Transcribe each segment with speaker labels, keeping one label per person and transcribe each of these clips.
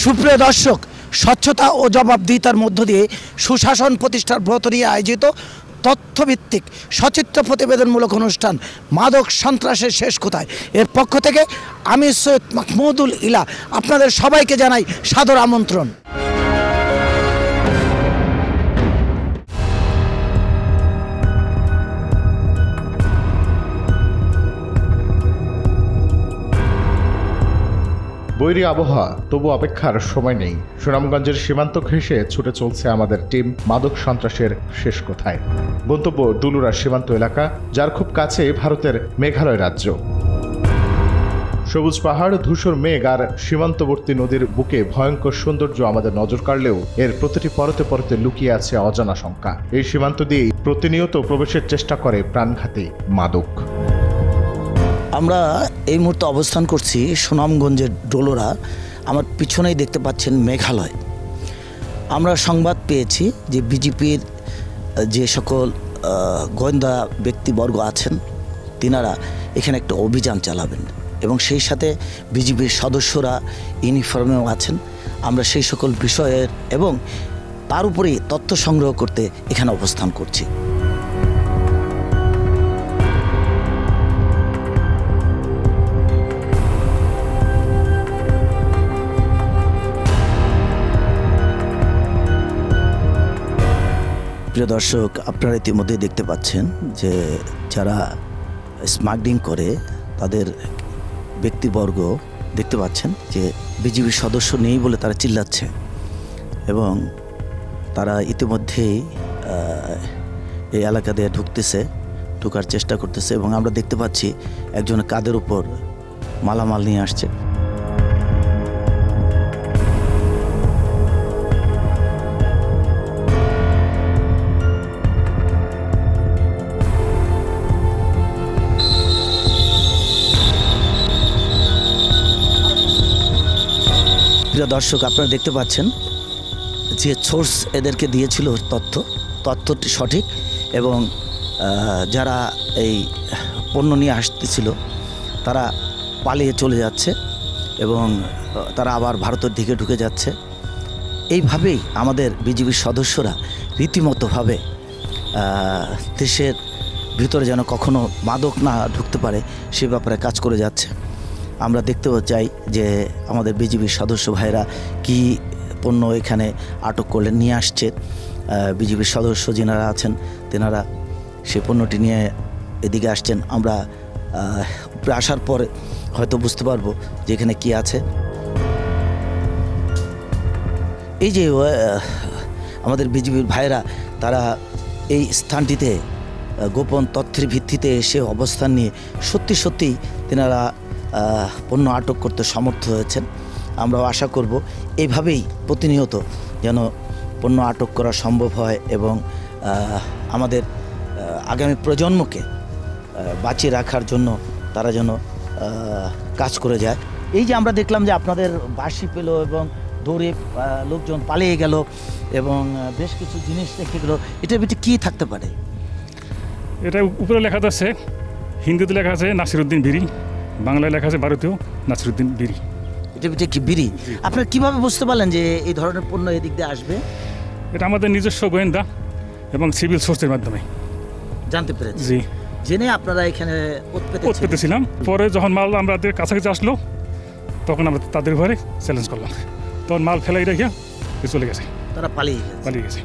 Speaker 1: সুপ্রিয় দর্শক, স্বচ্ছতা ও জবাবদিহিতার মধ্য দিয়ে সুশাসন প্রতিষ্ঠার ব্রত নিয়ে আয়োজিত তথ্যভিত্তিক সচিত্র প্রতিবেদনমূলক অনুষ্ঠান মাদক সন্ত্রাসের শেষ কোথায় এর পক্ষ থেকে আমি সৈয়দ মাহমুদুল ইলা আপনাদের সবাইকে জানাই সাদর আমন্ত্রণ।
Speaker 2: বৈরী আবহাওয়া, তবু অপেক্ষার সময় নেই। সুনামগঞ্জের সীমান্ত ঘেঁষে ছুটে চলছে আমাদের টিম মাদক সন্ত্রাসের শেষ কোথায়। গন্তব্য ডুলুরা সীমান্ত এলাকা, যার খুব কাছে ভারতের মেঘালয় রাজ্য। সবুজ পাহাড়, ধূসর মেঘ আর সীমান্তবর্তী নদীর বুকে ভয়ঙ্কর সৌন্দর্য আমাদের নজর কাড়লেও এর প্রতিটি পরতে পরতে লুকিয়ে আছে অজানা শঙ্কা। এই সীমান্ত দিয়েই প্রতিনিয়ত প্রবেশের চেষ্টা করে প্রাণঘাতী মাদক।
Speaker 1: আমরা এই মুহূর্তে অবস্থান করছি সুনামগঞ্জের ডোলোরা। আমার পিছনেই দেখতে পাচ্ছেন মেঘালয়। আমরা সংবাদ পেয়েছি যে বিজেপির যে সকল গোয়েন্দা ব্যক্তিবর্গ আছেন তিনারা এখানে একটা অভিযান চালাবেন এবং সেই সাথে বিজেপির সদস্যরা ইউনিফর্মেও আছেন। আমরা সেই সকল বিষয়ের এবং তার উপরেই তথ্য সংগ্রহ করতে এখানে অবস্থান করছি। প্রিয় দর্শক, আপনারা ইতিমধ্যে দেখতে পাচ্ছেন যে যারা স্মাগলিং করে তাদের ব্যক্তিবর্গ দেখতে পাচ্ছেন যে বিজেপির সদস্য নেই বলে তারা চিল্লাচ্ছে এবং তারা ইতিমধ্যেই এই এলাকা দিয়ে ঢোকার চেষ্টা করতেছে এবং আমরা দেখতে পাচ্ছি একজনের কাঁধের উপর মালামাল নিয়ে আসছে। দর্শক, আপনারা দেখতে পাচ্ছেন যে সোর্স এদেরকে দিয়েছিল তথ্যটি সঠিক এবং যারা এই পণ্য নিয়ে আসতেছিল তারা পালিয়ে চলে যাচ্ছে এবং তারা আবার ভারতের দিকে ঢুকে যাচ্ছে। এইভাবেই আমাদের বিজেপির সদস্যরা রীতিমতোভাবে দেশের ভিতরে যেন কখনো মাদক না ঢুকতে পারে সে ব্যাপারে কাজ করে যাচ্ছে। আমরা দেখতে চাই যে আমাদের বিজেপির সদস্য ভাইরা কি পণ্য এখানে আটক করলে নিয়ে আসছে। বিজেপির সদস্য যিনারা আছেন তেনারা সেই পণ্যটি নিয়ে এদিকে আসছেন। আমরা উপরে আসার পরে হয়তো বুঝতে পারবো যে এখানে কী আছে। এই যে আমাদের বিজেপির ভাইরা তারা এই স্থানটিতে গোপন তথ্যের ভিত্তিতে এসে অবস্থান নিয়ে সত্যি তেনারা পণ্য আটক করতে সমর্থ হয়েছেন। আমরাও আশা করব এইভাবেই প্রতিনিয়ত যেন পণ্য আটক করা সম্ভব হয় এবং আমাদের আগামী প্রজন্মকে বাঁচিয়ে রাখার জন্য তারা যেন কাজ করে যায়। এই যে আমরা দেখলাম যে আপনাদের বাঁশি পেল এবং দৌড়ে লোকজন পালিয়ে গেল এবং বেশ কিছু জিনিস রেখে গেল, এটার ভিতরে কী থাকতে পারে?
Speaker 3: এটা উপরে লেখা আছে, হিন্দিতে লেখা আছে নাসিরউদ্দিন বিড়ি, বাংলায় লেখা আছে ভারতীয় নাসিরউদ্দিন বিড়ি।
Speaker 1: এটা কি বিড়ি? আপনারা কিভাবে বুঝতে পারলেন যে এই ধরনের পণ্য এদিক দিয়ে আসবে?
Speaker 3: এটা আমাদের নিজস্ব গোয়েন্দা এবং সিভিল সোর্সের মাধ্যমে
Speaker 1: জানতে পেরেছি।
Speaker 3: জি,
Speaker 1: জেনে আপনারা এখানে
Speaker 3: পেতেছিলাম। পরে যখন মাল আমাদের কাছাকাছি আসলো তখন আমরা তাদের ঘরে চ্যালেঞ্জ করলাম, তখন মাল ফেলাই রেখে চলে গেছে,
Speaker 1: তারা পালিয়ে গেছে।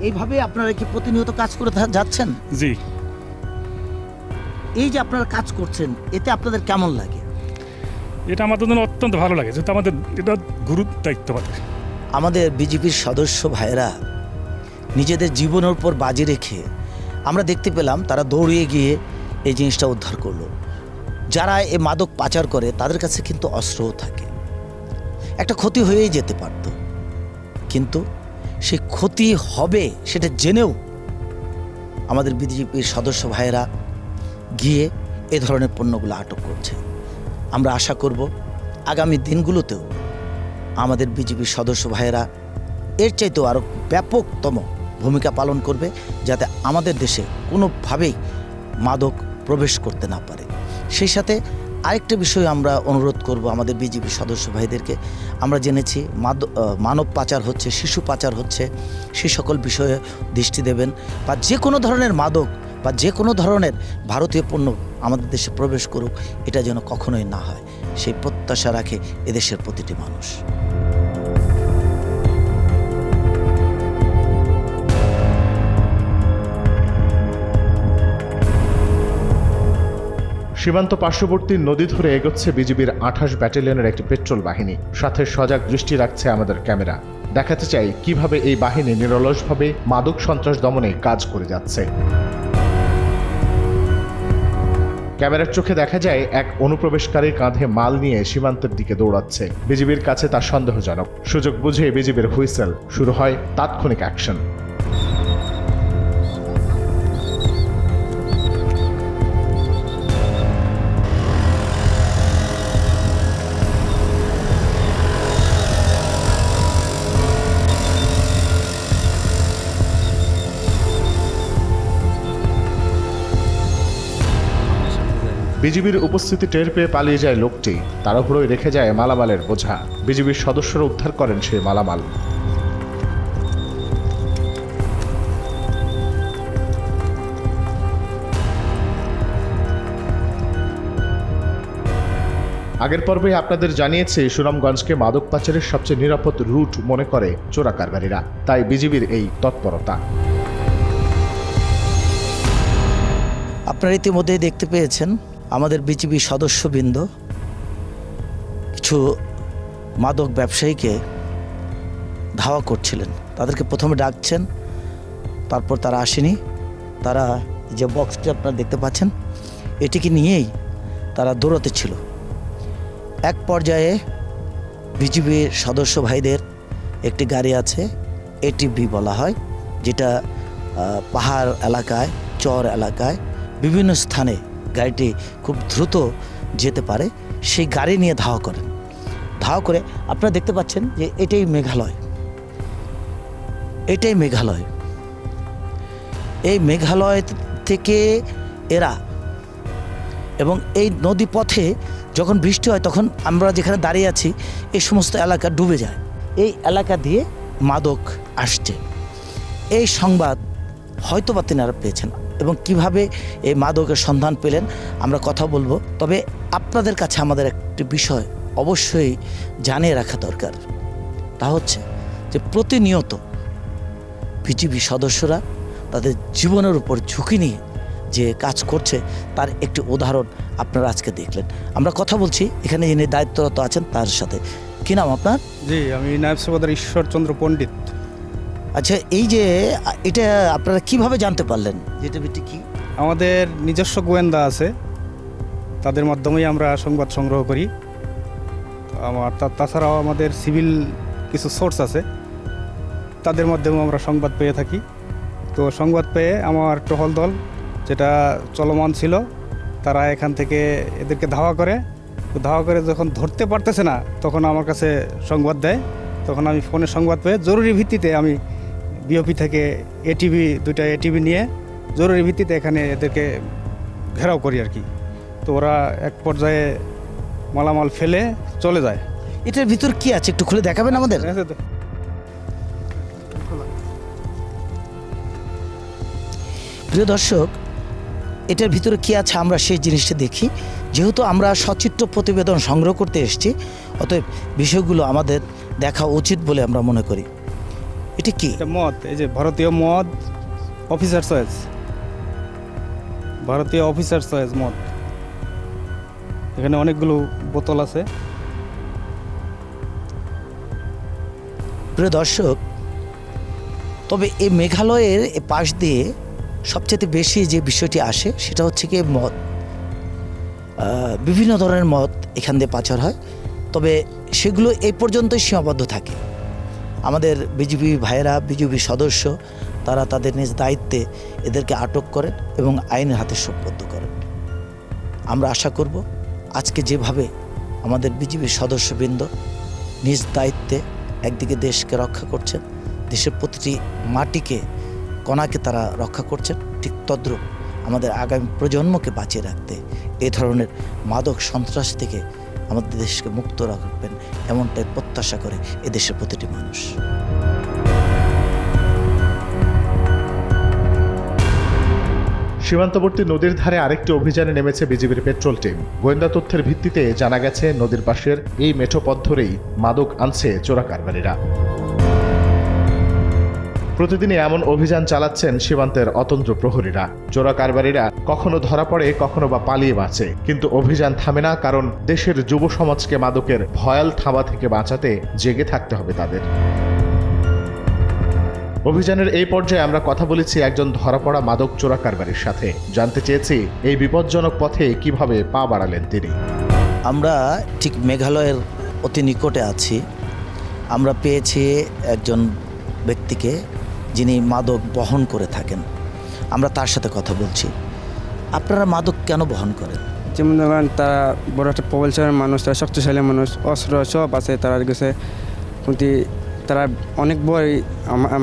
Speaker 1: এইভাবে আপনারা কি প্রতিনিয়ত কাজ করে যাচ্ছেন?
Speaker 3: জি।
Speaker 1: এই যে আপনারা কাজ করছেন এতে আপনাদের কেমন লাগে?
Speaker 3: এটা আমাদের জন্য অত্যন্ত ভালো লাগে, যেহেতু আমাদের এটা গুরু দায়িত্ব।
Speaker 1: আমাদের বিজেপির সদস্য ভাইয়েরা নিজেদের জীবনের উপর বাজি রেখে আমরা দেখতে পেলাম তারা দৌড়িয়ে গিয়ে এই জিনিসটা উদ্ধার করলো। যারা এই মাদক পাচার করে তাদের কাছে কিন্তু অস্ত্রও থাকে, একটা ক্ষতি হয়েই যেতে পারত, কিন্তু সেই ক্ষতি হবে সেটা জেনেও আমাদের বিজেপির সদস্য ভাইয়েরা গিয়ে এ ধরনের পণ্যগুলো আটক করছে। আমরা আশা করব আগামী দিনগুলোতেও আমাদের বিজেপির সদস্য ভাইয়েরা এর চাইতেও আরও ব্যাপকতম ভূমিকা পালন করবে, যাতে আমাদের দেশে কোনোভাবেই মাদক প্রবেশ করতে না পারে। সেই সাথে আরেকটা বিষয় আমরা অনুরোধ করব আমাদের বিজিবি সদস্য ভাইদেরকে। আমরা জেনেছি মানব পাচার হচ্ছে, শিশু পাচার হচ্ছে, সে সকল বিষয়ে দৃষ্টি দেবেন। বা যে কোনো ধরনের মাদক বা যে কোনো ধরনের ভারতীয় পণ্য আমাদের দেশে প্রবেশ করুক, এটা যেন কখনোই না হয়, সেই প্রত্যাশা রাখে এদেশের প্রতিটি মানুষ।
Speaker 2: সীমান্ত পার্শ্ববর্তী নদী ধরে এগোচ্ছে বিজিবির 28 ব্যাটালিয়নের একটি পেট্রোল বাহিনী। সাথে সজাগ দৃষ্টি রাখছে আমাদের ক্যামেরা। দেখাতে চাই কিভাবে এই বাহিনী নিরলসভাবে মাদক সন্ত্রাস দমনে কাজ করে যাচ্ছে। ক্যামেরার চোখে দেখা যায় এক অনুপ্রবেশকারীর কাঁধে মাল নিয়ে সীমান্তের দিকে দৌড়াচ্ছে। বিজিবির কাছে তা সন্দেহজনক। সুযোগ বুঝে বিজিবির হুইসেল, শুরু হয় তাৎক্ষণিক অ্যাকশন। বিজিবির উপস্থিতি টের পেয়ে পালিয়ে যায় লোকটি। তাড়াহুড়োয় রেখে যায় মালামালের বোঝা। বিজিবির সদস্যরা উদ্ধার করেন সেই মালামাল। আগের পর্বে আপনাদের জানিয়েছে সুনামগঞ্জকে মাদক পাচারের সবচেয়ে নিরাপদ রুট মনে করে চোরা কারবারিরা। তাই বিজিবির এই তৎপরতা।
Speaker 1: আপনারা ইতিমধ্যেই দেখতে পেয়েছেন আমাদের বিজিবি সদস্যবৃন্দ কিছু মাদক ব্যবসায়ীকে ধাওয়া করছিলেন। তাদেরকে প্রথমে ডাকছেন, তারপর তারা আসেনি। তারা যে বক্সটি আপনারা দেখতে পাচ্ছেন, এটিকে নিয়েই তারা দৌড়াতে ছিল। এক পর্যায়ে বিজিবির সদস্য ভাইদের একটি গাড়ি আছে, এটিভি বলা হয়, যেটা পাহাড় এলাকায়, চর এলাকায় বিভিন্ন স্থানে গাড়িটি খুব দ্রুত যেতে পারে। সেই গাড়ি নিয়ে ধাওয়া করেন। ধাওয়া করে আপনারা দেখতে পাচ্ছেন যে এটাই মেঘালয়। এই মেঘালয় থেকে এরা, এবং এই নদী পথে যখন বৃষ্টি হয় তখন আমরা যেখানে দাঁড়িয়ে আছি এই সমস্ত এলাকা ডুবে যায়। এই এলাকা দিয়ে মাদক আসছে, এই সংবাদ হয়তোবা তিনারা পেয়েছেন। এবং কিভাবে এই মাদকের সন্ধান পেলেন আমরা কথা বলবো। তবে আপনাদের কাছে আমাদের একটি বিষয় অবশ্যই জানিয়ে রাখা দরকার। তা হচ্ছে যে প্রতিনিয়ত বিজিবি সদস্যরা তাদের জীবনের উপর ঝুঁকি নিয়ে যে কাজ করছে তার একটি উদাহরণ আপনারা আজকে দেখলেন। আমরা কথা বলছি এখানে যিনি দায়িত্বরত আছেন তার সাথে। কি নাম আপনার?
Speaker 4: জি, আমি নায়েব সুবেদার ঈশ্বরচন্দ্র পণ্ডিত।
Speaker 1: আচ্ছা, এই যে এটা আপনারা কিভাবে জানতে পারলেন যেটা বিটি কি?
Speaker 4: আমাদের নিজস্ব গোয়েন্দা আছে, তাদের মাধ্যমেই আমরা সংবাদ সংগ্রহ করি। তাছাড়াও আমাদের সিভিল কিছু সোর্স আছে, তাদের মাধ্যমেও আমরা সংবাদ পেয়ে থাকি। তো সংবাদ পেয়ে আমার টহল দল যেটা চলমান ছিল, তারা এখান থেকে এদেরকে ধাওয়া করে যখন ধরতে পারতেছে না তখন আমার কাছে সংবাদ দেয়। তখন আমি ফোনে সংবাদ পেয়ে জরুরি ভিত্তিতে আমি বিওপি থেকে দুইটা এটিভি নিয়ে জরুরি ভিত্তিতে এখানে এদেরকে ঘেরাও করি আর কি। তো ওরা এক পর্যায়ে মালামাল ফেলে চলে যায়।
Speaker 1: এটার ভিতর কি আছে একটু খুলে দেখাবেন আমাদের? প্রিয় দর্শক, এটার ভিতরে কি আছে আমরা সেই জিনিসটা দেখি। যেহেতু আমরা সচিত্র প্রতিবেদন সংগ্রহ করতে এসেছি, অতএব বিষয়গুলো আমাদের দেখা উচিত বলে আমরা মনে করি। এটা কি?
Speaker 4: এটা মদ, এই যে ভারতীয় মদ, অফিসার চয়েস, ভারতীয় অফিসার চয়েস মদ। এখানে অনেকগুলো বোতল আছে।
Speaker 1: প্রিয় দর্শক, তবে এই মেঘালয়ের পাশ দিয়ে সবচেয়ে বেশি যে বিষয়টি আসে সেটা হচ্ছে কি মদ। বিভিন্ন ধরনের মদ এখান দিয়ে পাচার হয়, তবে সেগুলো এই পর্যন্তই সীমাবদ্ধ থাকে। আমাদের বিজিবি ভাইয়েরা, বিজিবি সদস্য, তারা তাদের নিজ দায়িত্বে এদেরকে আটক করেন এবং আইনের হাতে সোপর্দ করেন। আমরা আশা করব আজকে যেভাবে আমাদের বিজিবি সদস্যবৃন্দ নিজ দায়িত্বে একদিকে দেশকে রক্ষা করছেন, দেশের প্রতিটি মাটিকে, কণাকে তারা রক্ষা করছেন, ঠিক তদ্রূপ আমাদের আগামী প্রজন্মকে বাঁচিয়ে রাখতে এ ধরনের মাদক সন্ত্রাস থেকে আমাদের দেশকে মুক্ত রাখবেন, এমনটাই প্রত্যাশা করে এদেশের প্রতিটি মানুষ।
Speaker 2: সীমান্তবর্তী নদীর ধারে আরেকটি অভিযানে নেমেছে বিজিবির পেট্রোল টিম। গোয়েন্দা তথ্যের ভিত্তিতে জানা গেছে নদীর পাশের এই মেঠো পথ ধরেই মাদক আনছে চোরা কারবারিরা। প্রতিদিনই এমন অভিযান চালাচ্ছেন সীমান্তের অতন্ত্র প্রহরীরা। চোরা কারবারিরা কখনো ধরা পড়ে, কখনো বা পালিয়ে বাঁচে, কিন্তু অভিযান থামে না, কারণ দেশের যুব সমাজকে মাদকের ভয়াল থাবা থেকে বাঁচাতে জেগে থাকতে হবে তাদের। অভিযানের এই পর্যায়ে আমরা কথা বলেছি একজন ধরা পড়া মাদক চোরা কারবারির সাথে। জানতে চেয়েছি এই বিপজ্জনক পথে কিভাবে পা বাড়ালেন তিনি।
Speaker 1: আমরা ঠিক মেঘালয়ের অতি নিকটে আছি। আমরা পেয়েছি একজন ব্যক্তিকে যিনি মাদক বহন করে থাকেন। আমরা তার সাথে কথা বলছি। আপনারা মাদক কেন বহন করেন?
Speaker 5: যেমন ধরেন তারা বড় একটা প্রবলশালী মানুষ, তারা শক্তিশালী মানুষ, অস্ত্র সব আছে তারা কাছে, কিন্তু তারা অনেক বই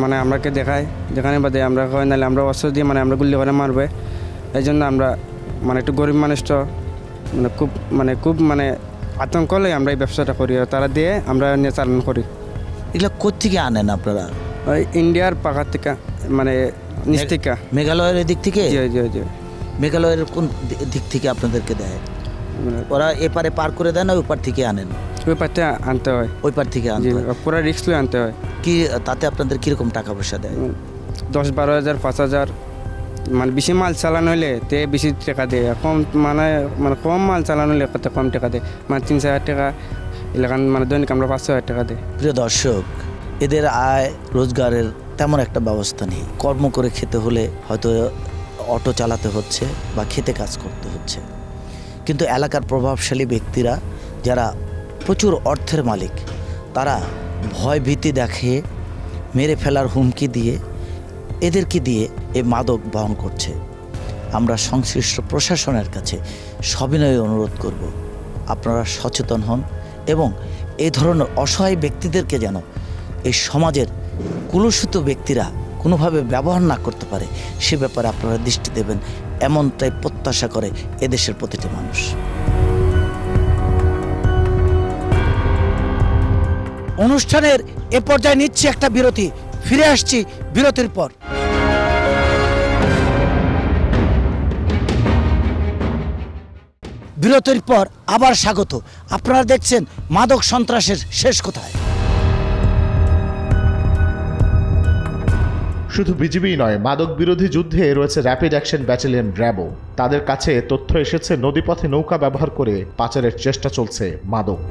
Speaker 5: মানে আমরাকে দেখায়, যেখানে বাদে আমরা হয় নাহলে আমরা অস্ত্র দিয়ে মানে আমরা গুলি করে মারবে। এই জন্য আমরা মানে একটু গরিব মানুষটা খুব আতঙ্ক হলে আমরা এই ব্যবসাটা করি, আর তারা দিয়ে আমরা নিয়ে চালান করি।
Speaker 1: এগুলো কোত্থেকে আনেন আপনারা?
Speaker 5: ওই ইন্ডিয়ার পাখার থেকে, মানে নিচ থেকে।
Speaker 1: মেঘালয়ের দিক থেকে?
Speaker 5: জি জি জি।
Speaker 1: মেঘালয়ের কোন দিক থেকে আপনাদেরকে দেয়? ওরা এপারে পার করে দেয় না ওই পার থেকে আনেন?
Speaker 5: ওই পারতে আনতে হয়।
Speaker 1: ওই পার থেকে আনতে হয়?
Speaker 5: পুরো রিস্ক লয়ে আনতে হয়।
Speaker 1: কি তাতে আপনাদের কীরকম টাকা পয়সা দেয়?
Speaker 5: 10-12 হাজার 5 হাজার, মানে বেশি মাল চালানো হলে তে বেশি টাকা দেয়, কম মানে কম মাল চালানো হলে কত কম টাকা দেয়, মানে 3,000 টাকা এলাকান, মানে দৈনিক আমরা 500 টাকা দেয়।
Speaker 1: প্রিয় দর্শক, এদের আয় রোজগারের তেমন একটা ব্যবস্থা নেই। কর্ম করে খেতে হলে হয়তো অটো চালাতে হচ্ছে বা খেতে কাজ করতে হচ্ছে, কিন্তু এলাকার প্রভাবশালী ব্যক্তিরা যারা প্রচুর অর্থের মালিক, তারা ভয় ভীতি দেখিয়ে মেরে ফেলার হুমকি দিয়ে এদেরকে দিয়ে এই মাদক বহন করছে। আমরা সংশ্লিষ্ট প্রশাসনের কাছে সবিনয়ে অনুরোধ করব, আপনারা সচেতন হন এবং এই ধরনের অসহায় ব্যক্তিদেরকে যেন এই সমাজের কুলুষিত ব্যক্তিরা কোনোভাবে ব্যবহার না করতে পারে সে ব্যাপারে আপনারা দৃষ্টি দেবেন, এমনটাই প্রত্যাশা করে এদেশের প্রতিটি মানুষ। অনুষ্ঠানের এ পর্যায়ে নিচ্ছি একটা বিরতি, ফিরে আসছি বিরতির পর। বিরতির পর আবার স্বাগত। আপনারা দেখছেন মাদক সন্ত্রাসের শেষ কোথায়।
Speaker 2: শুধু বিজিবি নয়, মাদক বিরোধী যুদ্ধে রয়েছে র্যাপিড অ্যাকশন ব্যাটালিয়ন র্যাবও। তাদের কাছে তথ্য এসেছে নদীপথে নৌকা ব্যবহার করে পাচারের চেষ্টা চলছে মাদক।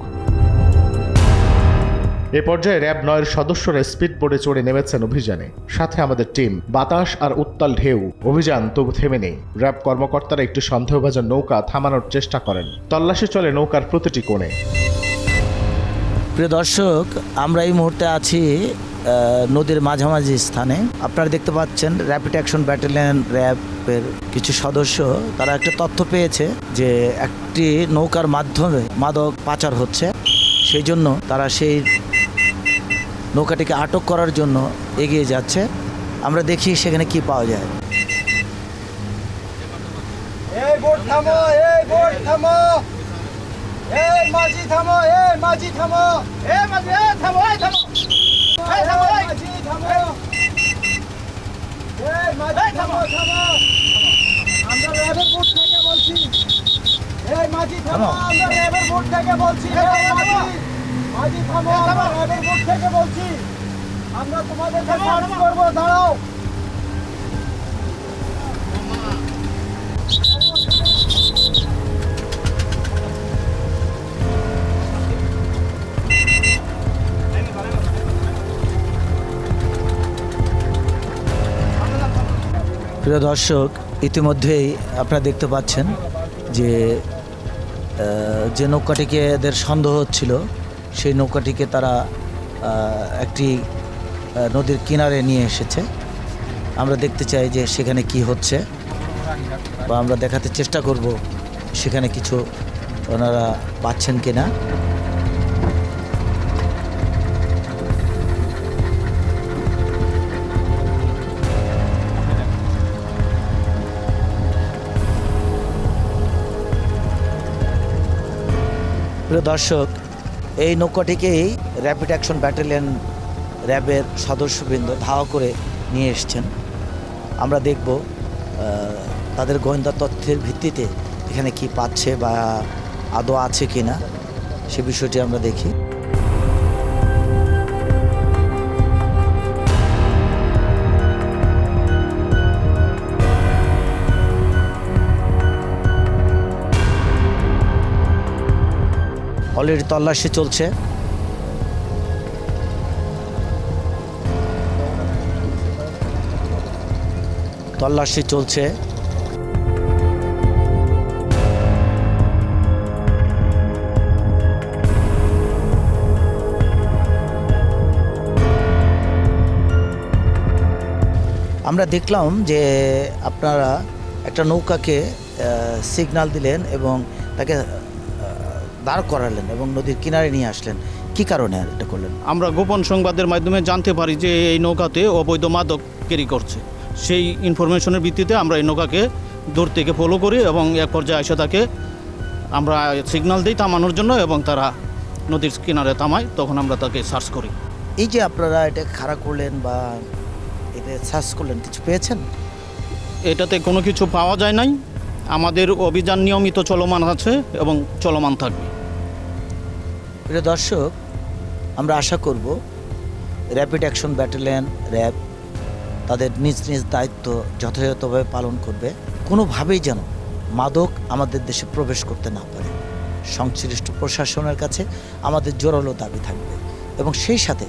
Speaker 2: এ পর্যায়ে র্যাব 9-এর সদস্যরা স্পিড বোটে চড়ে নেমেছেন অভিযানে। সাথে আমাদের টিম। বাতাস আর উত্তাল ঢেউ, অভিযান তবু থেমে নেই। র্যাব কর্মকর্তারা একটি সন্দেহভাজন নৌকা থামানোর চেষ্টা করেন। তল্লাশি চলে নৌকার প্রতিটি কোণে।
Speaker 1: প্রিয় দর্শক, আমরা এই মুহূর্তে আছি নদীর মাঝামাঝি স্থানে। আপনারা দেখতে পাচ্ছেন র্যাপিড অ্যাকশন ব্যাটালিয়ন র্যাবের কিছু সদস্য, তারা একটা তথ্য পেয়েছে যে একটি নৌকার মাধ্যমে মাদক পাচার হচ্ছে। সেই জন্য তারা সেই নৌকাটিকে আটক করার জন্য এগিয়ে যাচ্ছে। আমরা দেখি সেখানে কি পাওয়া যায়।
Speaker 6: এই বোট থামো, এই বোট থামো, এই মাঝি থামো, এই মাঝি থামো, এই মাঝি থামো, এই থামো, এই থামো, এই মাঝি থামো, এই মাঝি থামো, থামো। আমরা র্যাবের বোট থেকে বলছি, এই মাঝি থামো, আমরা র্যাবের বোট থেকে বলছি, এই মাঝি থামো, আমরা র্যাবের বোট থেকে বলছি, আমরা তোমাদেরকে সার্চ করবো, দাঁড়াও।
Speaker 1: প্রিয় দর্শক, ইতিমধ্যেই আপনারা দেখতে পাচ্ছেন যে নৌকাটিকে এদের সন্দেহ হচ্ছিল, সেই নৌকাটিকে তারা একটি নদীর কিনারে নিয়ে এসেছে। আমরা দেখতে চাই যে সেখানে কি হচ্ছে, বা আমরা দেখাতে চেষ্টা করব সেখানে কিছু ওনারা পাচ্ছেন কিনা। প্রিয় দর্শক, এই নৌকাটিকেই র্যাপিড অ্যাকশন ব্যাটালিয়ন র্যাবের সদস্যবৃন্দ ধাওয়া করে নিয়ে এসছেন। আমরা দেখব তাদের গোয়েন্দা তথ্যের ভিত্তিতে এখানে কি পাচ্ছে বা আদৌ আছে কি না সে বিষয়টি আমরা দেখি। অলরেডি তল্লাশি চলছে। তল্লাশি চলছে। আমরা দেখলাম যে আপনারা একটা নৌকাকে সিগন্যাল দিলেন এবং তাকে দাঁড় করালেন এবং নদীর কিনারে নিয়ে আসলেন। কি কারণে এটা করলেন?
Speaker 7: আমরা গোপন সংবাদের মাধ্যমে জানতে পারি যে এই নৌকাতে অবৈধ মাদক ক্যারি করছে। সেই ইনফরমেশনের ভিত্তিতে আমরা এই নৌকাকে দূর থেকে ফলো করি এবং এক পর্যায়ে এসে তাকে আমরা সিগন্যাল দিই থামানোর জন্য এবং তারা নদীর কিনারে থামায়, তখন আমরা তাকে সার্চ করি।
Speaker 1: এই যে আপনারা এটা খাড়া করলেন বা এটা সার্চ করলেন, কিছু পেয়েছেন?
Speaker 7: এটাতে কোনো কিছু পাওয়া যায় নাই। আমাদের অভিযান নিয়মিত চলমান আছে এবং চলমান থাকবে।
Speaker 1: প্রিয় দর্শক, আমরা আশা করব র্যাপিড অ্যাকশন ব্যাটালিয়ন র্যাব তাদের নিজ নিজ দায়িত্ব যথাযথভাবে পালন করবে। কোনোভাবেই যেন মাদক আমাদের দেশে প্রবেশ করতে না পারে। সংশ্লিষ্ট প্রশাসনের কাছে আমাদের জোরালো দাবি থাকবে এবং সেই সাথে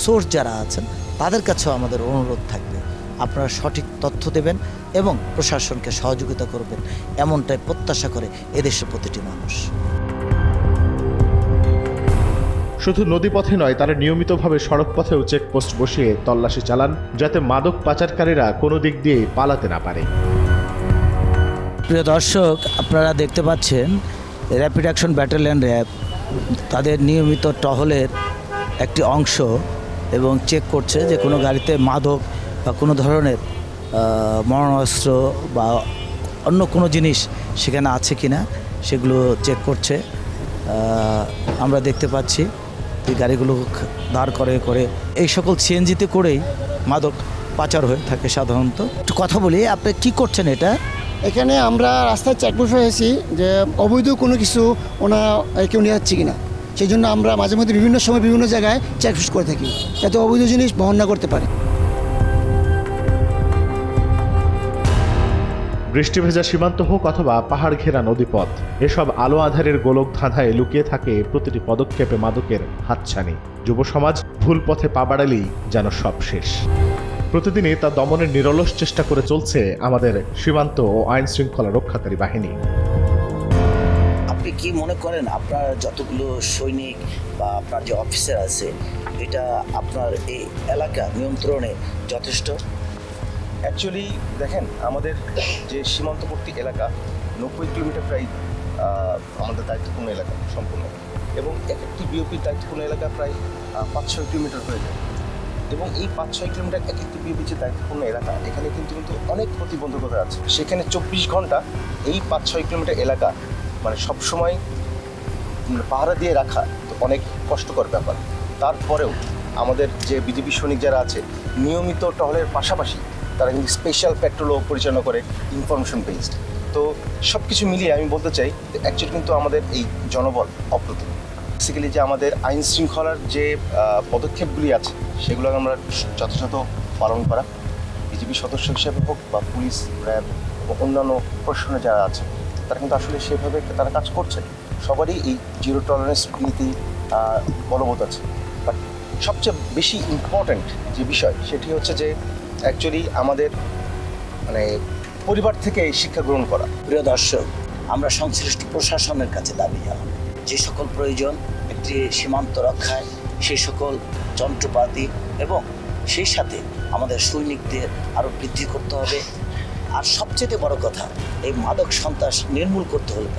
Speaker 1: সোর্স যারা আছেন তাদের কাছেও আমাদের অনুরোধ থাকবে, আপনারা সঠিক তথ্য দেবেন এবং প্রশাসনকে সহযোগিতা করবেন, এমনটাই প্রত্যাশা করে এদেশের প্রতিটি মানুষ।
Speaker 2: শুধু নদীপথে নয়, তারা নিয়মিতভাবে সড়ক পথেও চেকপোস্ট বসিয়ে তল্লাশি চালান, যাতে মাদক পাচারকারীরা কোনো দিক দিয়ে পালাতে না পারে।
Speaker 1: প্রিয় দর্শক, আপনারা দেখতে পাচ্ছেন র্যাপিড অ্যাকশন ব্যাটালিয়ন র্যাব তাদের নিয়মিত টহলের একটি অংশ এবং চেক করছে যে কোনো গাড়িতে মাদক বা কোনো ধরনের মরণাস্ত্র বা অন্য কোনো জিনিস সেখানে আছে কি না সেগুলো চেক করছে। আমরা দেখতে পাচ্ছি যে গাড়িগুলো দাঁড় করে এই সকল সিএনজিতে করেই মাদক পাচার হয়ে থাকে সাধারণত। একটু কথা বলি, আপনি কি করছেন এটা?
Speaker 8: এখানে আমরা রাস্তায় চেকপোস্ট হয়েছি যে অবৈধ কোনো কিছু কেউ নিয়ে যাচ্ছে কিনা, সেই জন্য আমরা মাঝে মধ্যে বিভিন্ন সময় বিভিন্ন জায়গায় চেকপোস্ট করে থাকি, যাতে অবৈধ জিনিস বহন না করতে পারে।
Speaker 2: বৃষ্টি ভেজা সীমান্ত হোক অথবা পাহাড় ঘেরা নদীপথ, এসব আলো আঁধারের গোলক ধাঁধায় লুকিয়ে থাকে প্রতিটি পদক্ষেপে মাদকের হাতছানি। যুব সমাজ ভুল পথে পা বাড়ালেই যেন সব শেষ। প্রতিদিনই তা দমনের নিরলস চেষ্টা করে চলছে আমাদের সীমান্ত ও আইন শৃঙ্খলা রক্ষাকারী বাহিনী।
Speaker 1: আপনি কি মনে করেন আপনার যতগুলো সৈনিক বা আপনার যে অফিসার আছে এটা আপনার এই এলাকা নিয়ন্ত্রণে যথেষ্ট?
Speaker 9: অ্যাকচুয়ালি দেখেন, আমাদের যে সীমান্তবর্তী এলাকা 90 কিলোমিটার প্রায় আমাদের দায়িত্বপূর্ণ এলাকা সম্পূর্ণ, এবং এক একটি বিওপির দায়িত্বপূর্ণ এলাকা প্রায় 5-6 কিলোমিটার হয়ে যায়। এবং এই 5-6 কিলোমিটার এক একটি বিওপির যে দায়িত্বপূর্ণ এলাকা, এখানে কিন্তু অনেক প্রতিবন্ধকতা আছে। সেখানে 24 ঘন্টা এই 5-6 কিলোমিটার এলাকা মানে সবসময় পাহারা দিয়ে রাখা তো অনেক কষ্টকর ব্যাপার। তারপরেও আমাদের যে বিজেপি সৈনিক যারা আছে নিয়মিত টহলের পাশাপাশি তারা কিন্তু স্পেশাল পেট্রোলও পরিচালনা করে, ইনফরমেশন বেসড। তো সব কিছু মিলিয়ে আমি বলতে চাই অ্যাকচুয়ালি কিন্তু আমাদের এই জনবল অপ্রতিম। বেসিক্যালি যে আমাদের আইন শৃঙ্খলার যে পদক্ষেপগুলি আছে সেগুলো আমরা যথাযথ পালন করা, বিজেপি সদস্য হিসেবে হোক বা পুলিশ, র্যাব বা অন্যান্য প্রশাসনে যারা আছে তারা কিন্তু আসলে সেভাবে তারা কাজ করছে। সবারই এই জিরো টলারেন্স নীতি বলবৎ আছে। বাট সবচেয়ে বেশি ইম্পর্ট্যান্ট যে বিষয় সেটি হচ্ছে যে অ্যাকচুয়ালি আমাদের মানে পরিবার থেকে এই শিক্ষা গ্রহণ করা।
Speaker 1: প্রিয় দর্শক, আমরা সংশ্লিষ্ট প্রশাসনের কাছে দাবি জানাবো যে সকল প্রয়োজন একটি সীমান্ত রক্ষায় সেই সকল যন্ত্রপাতি এবং সেই সাথে আমাদের সৈনিকদের আরও বৃদ্ধি করতে হবে। আর সবচেয়ে বড় কথা, এই মাদক সন্ত্রাস নির্মূল করতে হলে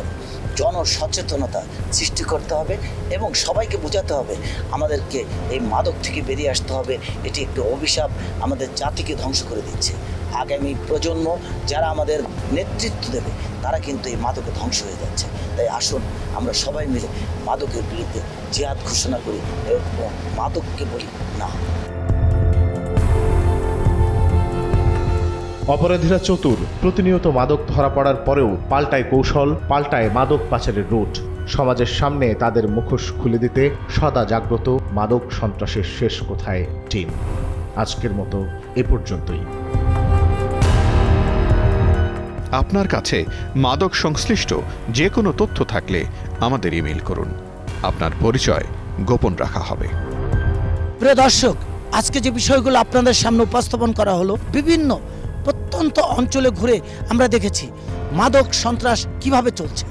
Speaker 1: জনসচেতনতা সৃষ্টি করতে হবে এবং সবাইকে বোঝাতে হবে আমাদেরকে এই মাদক থেকে বেরিয়ে আসতে হবে। এটি একটি অভিশাপ, আমাদের জাতিকে ধ্বংস করে দিচ্ছে। আগামী প্রজন্ম যারা আমাদের নেতৃত্ব দেবে তারা কিন্তু এই মাদকে ধ্বংস হয়ে যাচ্ছে। তাই আসুন আমরা সবাই মিলে মাদকের বিরুদ্ধে জিহাদ ঘোষণা করি এবং মাদককে বলি না।
Speaker 2: অপরাধীরা চতুর, প্রতিনিয়ত মাদক ধরা পড়ার পরেও পাল্টায় কৌশল, পাল্টায় মাদক পাচারের রুট। সমাজের সামনে তাদের মুখোশ খুলে দিতে সদা জাগ্রত মাদক সন্ত্রাসের শেষ কোথায় টিম। আজকের মতো এ পর্যন্তই।
Speaker 10: আপনার কাছে মাদক সংশ্লিষ্ট যে কোনো তথ্য থাকলে আমাদের ইমেইল করুন। আপনার পরিচয় গোপন রাখা হবে।
Speaker 1: প্রিয় দর্শক, আজকে যে বিষয়গুলো আপনাদের সামনে উপস্থাপন করা হলো, বিভিন্ন প্রত্যন্ত অঞ্চলে ঘুরে আমরা দেখেছি মাদক সন্ত্রাস কিভাবে চলছে।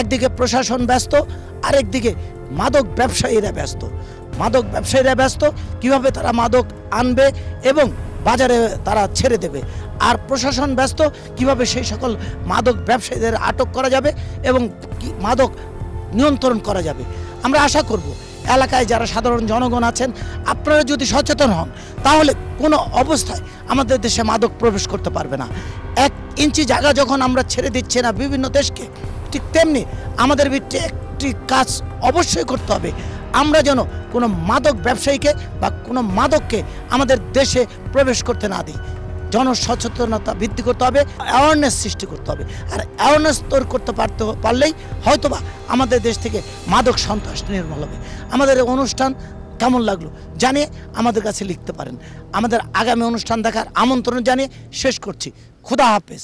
Speaker 1: একদিকে প্রশাসন ব্যস্ত, আরেকদিকে মাদক ব্যবসায়ীরা ব্যস্ত। মাদক ব্যবসায়ীরা ব্যস্ত কিভাবে তারা মাদক আনবে এবং বাজারে তারা ছেড়ে দেবে, আর প্রশাসন ব্যস্ত কিভাবে সেই সকল মাদক ব্যবসায়ীদের আটক করা যাবে এবং মাদক নিয়ন্ত্রণ করা যাবে। আমরা আশা করব এলাকায় যারা সাধারণ জনগণ আছেন, আপনারা যদি সচেতন হন তাহলে কোনো অবস্থায় আমাদের দেশে মাদক প্রবেশ করতে পারবে না। 1 ইঞ্চি জায়গা যখন আমরা ছেড়ে দিচ্ছি না বিভিন্ন দেশকে, ঠিক তেমনি আমাদের ভিতরে একটি কাজ অবশ্যই করতে হবে। আমরা যেন কোনো মাদক ব্যবসায়ীকে বা কোনো মাদককে আমাদের দেশে প্রবেশ করতে না দিই। জনসচেতনতা বৃদ্ধি করতে হবে, অ্যাওয়ারনেস সৃষ্টি করতে হবে। আর অ্যাওয়ারনেস তৈরি করতে পারলেই হয়তোবা আমাদের দেশ থেকে মাদক সন্ত্রাস নির্মূল হবে। আমাদের এই অনুষ্ঠান কেমন লাগলো জানিয়ে আমাদের কাছে লিখতে পারেন। আমাদের আগামী অনুষ্ঠান দেখার আমন্ত্রণ জানিয়ে শেষ করছি। খুদা হাফেজ।